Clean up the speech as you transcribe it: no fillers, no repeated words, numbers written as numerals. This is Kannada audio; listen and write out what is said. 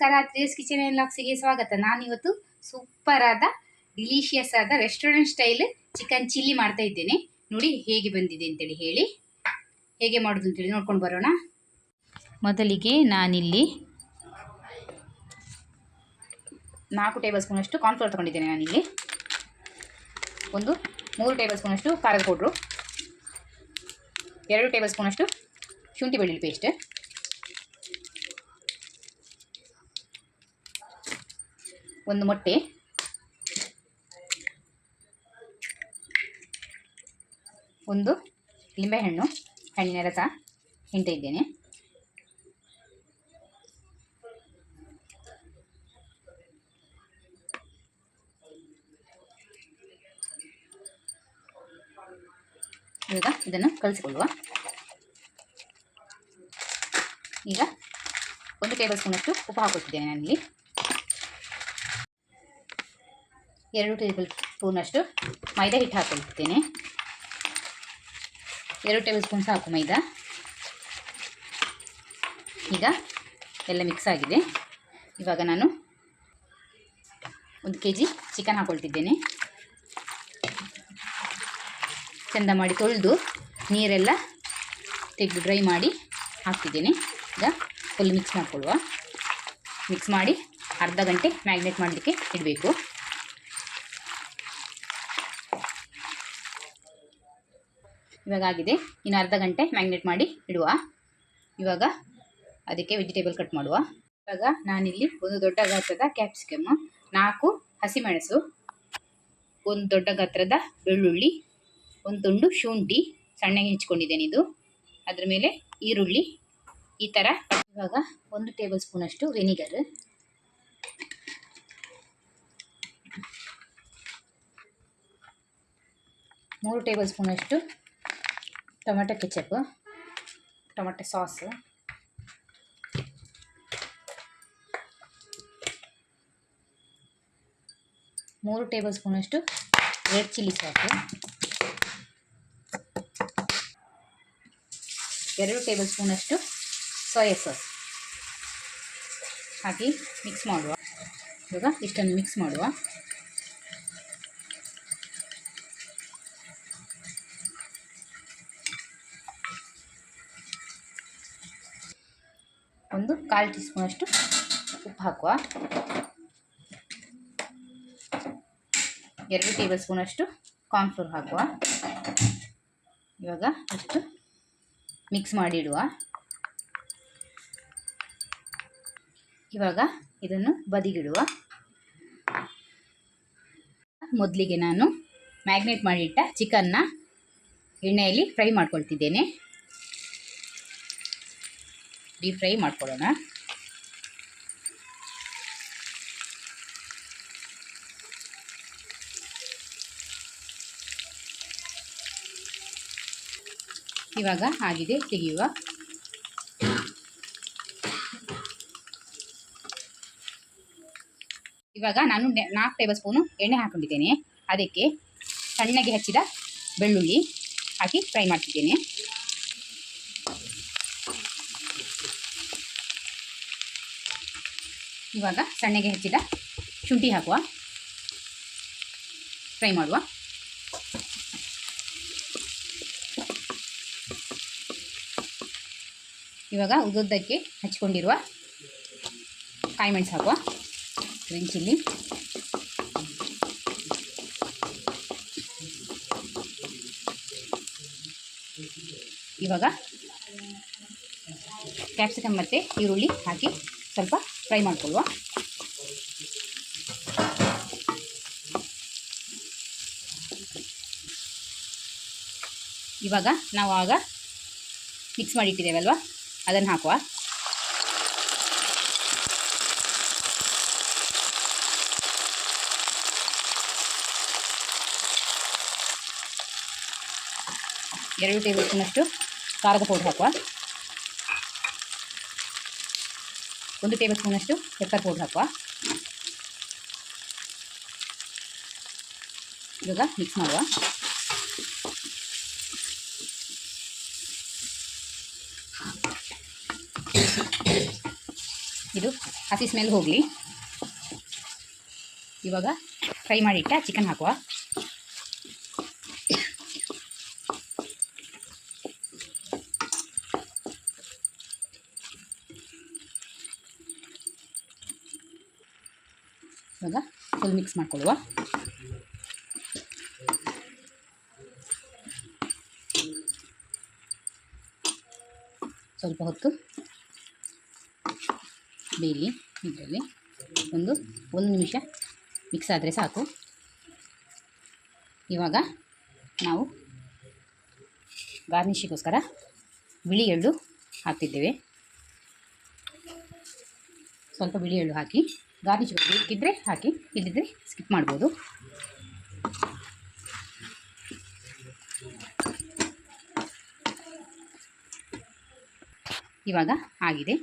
ನಮಸ್ಕಾರ, ತ್ರೇಸ್ ಕಿಚನ್ ಆ್ಯಂಡ್ ಲಾಕ್ಸಿಗೆ ಸ್ವಾಗತ. ನಾನಿವತ್ತು ಸೂಪರ್ ಆದ ಡಿಲಿಷಿಯಸ್ ಆದ ರೆಸ್ಟೋರೆಂಟ್ ಸ್ಟೈಲ್ ಚಿಕನ್ ಚಿಲ್ಲಿ ಮಾಡ್ತಾ ಇದ್ದೇನೆ. ನೋಡಿ ಹೇಗೆ ಬಂದಿದೆ ಅಂತೇಳಿ ಹೇಳಿ, ಹೇಗೆ ಮಾಡೋದು ಅಂತೇಳಿ ನೋಡ್ಕೊಂಡು ಬರೋಣ. ಮೊದಲಿಗೆ ನಾನಿಲ್ಲಿ 4 ಟೇಬಲ್ ಸ್ಪೂನಷ್ಟು ಕಾರ್ನ್ಫ್ಲೋರ್ ತೊಗೊಂಡಿದ್ದೇನೆ. ನಾನಿಲ್ಲಿ ಒಂದು 3 ಟೇಬಲ್ ಸ್ಪೂನಷ್ಟು ಖಾರದ ಪೌಡ್ರು, 2 ಟೇಬಲ್ ಸ್ಪೂನಷ್ಟು ಶುಂಠಿ ಬೆಳ್ಳುಳ್ಳಿ ಪೇಸ್ಟ್, 1 ಮೊಟ್ಟೆ, 1 ಲಿಂಬೆಹಣ್ಣು ಹಣ್ಣಿನ ರಸ ಹಿಂಡ್ತಾ ಇದ್ದೇನೆ. ಈಗ ಇದನ್ನು ಕಲಿಸಿಕೊಳ್ಳುವ. ಈಗ 1 ಟೇಬಲ್ ಸ್ಪೂನಷ್ಟು ಉಪ್ಪು ಹಾಕುತ್ತಿದ್ದೇನೆ. ನಾನಿಲ್ಲಿ 2 ಟೇಬಲ್ ಸ್ಪೂನಷ್ಟು ಮೈದಾ ಹಿಟ್ಟು ಹಾಕೊಳ್ತಿದ್ದೇನೆ. 2 ಟೇಬಲ್ ಸ್ಪೂನ್ ಸಾಕು ಮೈದಾ. ಈಗ ಎಲ್ಲ ಮಿಕ್ಸ್ ಆಗಿದೆ. ಇವಾಗ ನಾನು 1 kg ಚಿಕನ್ ಹಾಕೊಳ್ತಿದ್ದೇನೆ. ಚೆಂದ ಮಾಡಿ ತೊಳೆದು ನೀರೆಲ್ಲ ತೆಗೆದು ಡ್ರೈ ಮಾಡಿ ಹಾಕ್ತಿದ್ದೇನೆ. ಈಗ ಫುಲ್ ಮಿಕ್ಸ್ ಮಾಡಿಕೊಳ್ಳುವ. ಮಿಕ್ಸ್ ಮಾಡಿ ಅರ್ಧ ಗಂಟೆ ಮ್ಯಾಗ್ನೇಟ್ ಮಾಡಲಿಕ್ಕೆ ಇಡಬೇಕು. ಇವಾಗ ಆಗಿದೆ. ಇನ್ನು ಅರ್ಧ ಗಂಟೆ ಮ್ಯಾಗ್ನೇಟ್ ಮಾಡಿ ಇಡುವ. ಇವಾಗ ಅದಕ್ಕೆ ವೆಜಿಟೇಬಲ್ ಕಟ್ ಮಾಡುವ. ಇವಾಗ ನಾನಿಲ್ಲಿ 1 ದೊಡ್ಡ ಗಾತ್ರದ ಕ್ಯಾಪ್ಸಿಕಮ್, 4 ಹಸಿಮೆಣಸು, 1 ದೊಡ್ಡ ಗಾತ್ರದ ಬೆಳ್ಳುಳ್ಳಿ, 1 ತುಂಡು ಶುಂಠಿ ಸಣ್ಣಗೆ ಹೆಚ್ಕೊಂಡಿದ್ದೇನೆ. ಇದು ಅದರ ಮೇಲೆ ಈರುಳ್ಳಿ ಈ ಥರ. ಇವಾಗ 1 ಟೇಬಲ್ ಸ್ಪೂನಷ್ಟು ವೆನಿಗರ್, 3 ಟೇಬಲ್ ಸ್ಪೂನಷ್ಟು tomato ketchup, tomato sauce, 3 table ಸ್ಪೂನಷ್ಟು ರೆಡ್ ಚಿಲ್ಲಿ ಸಾಸು, 2 ಟೇಬಲ್ ಸ್ಪೂನಷ್ಟು ಸೋಯಾ ಸಾಸ್ ಹಾಕಿ ಮಿಕ್ಸ್ ಮಾಡುವ. ಇವಾಗ ಇಷ್ಟನ್ನು ಮಿಕ್ಸ್ ಮಾಡುವ. ಒಂದು 1/4 ಟೀ ಸ್ಪೂನಷ್ಟು ಉಪ್ಪು ಹಾಕುವ. 2 ಟೇಬಲ್ ಸ್ಪೂನಷ್ಟು ಕಾರ್ನ್ಫ್ಲೋರ್ ಹಾಕುವ. ಇವಾಗ ಅಷ್ಟು ಮಿಕ್ಸ್ ಮಾಡಿಡುವ. ಇವಾಗ ಇದನ್ನು ಬದಿಗಿಡುವ. ಮೊದಲಿಗೆ ನಾನು ಮ್ಯಾಗ್ನೇಟ್ ಮಾಡಿಟ್ಟ ಚಿಕನ್ನ ಎಣ್ಣೆಯಲ್ಲಿ ಫ್ರೈ ಮಾಡ್ಕೊಳ್ತಿದ್ದೇನೆ. ಡೀಪ್ ಫ್ರೈ ಮಾಡ್ಕೊಳ್ಳೋಣ. ಇವಾಗ ಆಗಿದೆ, ತೆಗೆಯುವ. ಇವಾಗ ನಾನು 4 ಟೇಬಲ್ ಸ್ಪೂನು ಎಣ್ಣೆ ಹಾಕೊಂಡಿದ್ದೇನೆ. ಅದಕ್ಕೆ ಸಣ್ಣಗೆ ಹೆಚ್ಚಿದ ಬೆಳ್ಳುಳ್ಳಿ ಹಾಕಿ ಫ್ರೈ ಮಾಡ್ತಿದ್ದೇನೆ. ಇವಾಗ ಸಣ್ಣಗೆ ಹೆಚ್ಚಿದ ಶುಂಠಿ ಹಾಕುವ, ಫ್ರೈ ಮಾಡುವ. ಇವಾಗ ಉದ್ದುದ್ದಕ್ಕೆ ಹಚ್ಕೊಂಡಿರುವ ಕಾಯಿ ಮೆಣಸು ಹಾಕುವ, ಗ್ರೀನ್ ಚಿಲ್ಲಿ, ಇವಾಗ ಕ್ಯಾಪ್ಸಿಕಮ್ ಮತ್ತು ಈರುಳ್ಳಿ ಹಾಕಿ ಸ್ವಲ್ಪ ಫ್ರೈ ಮಾಡಿಕೊಳ್ಳುವ. ಇವಾಗ ನಾವು ಆಗ ಮಿಕ್ಸ್ ಮಾಡಿಟ್ಟಿದ್ದೇವಲ್ವ, ಅದನ್ನು ಹಾಕುವ. ಎರಡು ಟೇಬಲ್ ಸ್ಪೂನಷ್ಟು ಖಾರದ ಪೌಡರ್ ಹಾಕುವ. 1 ಟೇಬಲ್ ಸ್ಪೂನಷ್ಟು ಪೆಪ್ಪರ್ ಪೌಡರ್ ಹಾಕುವ. ಇವಾಗ ಮಿಕ್ಸ್ ಮಾಡುವ. ಇದು ಹಸಿ ಸ್ಮೆಲ್ ಹೋಗಲಿ. ಇವಾಗ ಫ್ರೈ ಮಾಡಿಟ್ಟ ಚಿಕನ್ ಹಾಕುವ. ಇವಾಗ ಫುಲ್ ಮಿಕ್ಸ್ ಮಾಡ್ಕೊಳ್ಳುವ. ಸ್ವಲ್ಪ ಹೊತ್ತು ಬೇಯಲಿ. ಇದರಲ್ಲಿ ಒಂದು ನಿಮಿಷ ಮಿಕ್ಸ್ ಆದರೆ ಸಾಕು. ಇವಾಗ ನಾವು ಗಾರ್ನಿಷಿಗೋಸ್ಕರ ಬಿಳಿ ಎಳ್ಳು ಹಾಕ್ತಿದ್ದೇವೆ. ಸ್ವಲ್ಪ ಬಿಳಿ ಎಳ್ಳು ಹಾಕಿ ಗಾರ್ನಿಷ್ ಬೇಕಿದ್ದರೆ ಹಾಕಿ, ಇಲ್ಲದಿದ್ದರೆ ಸ್ಕಿಪ್ ಮಾಡ್ಬೋದು. ಇವಾಗ ಆಗಿದೆ.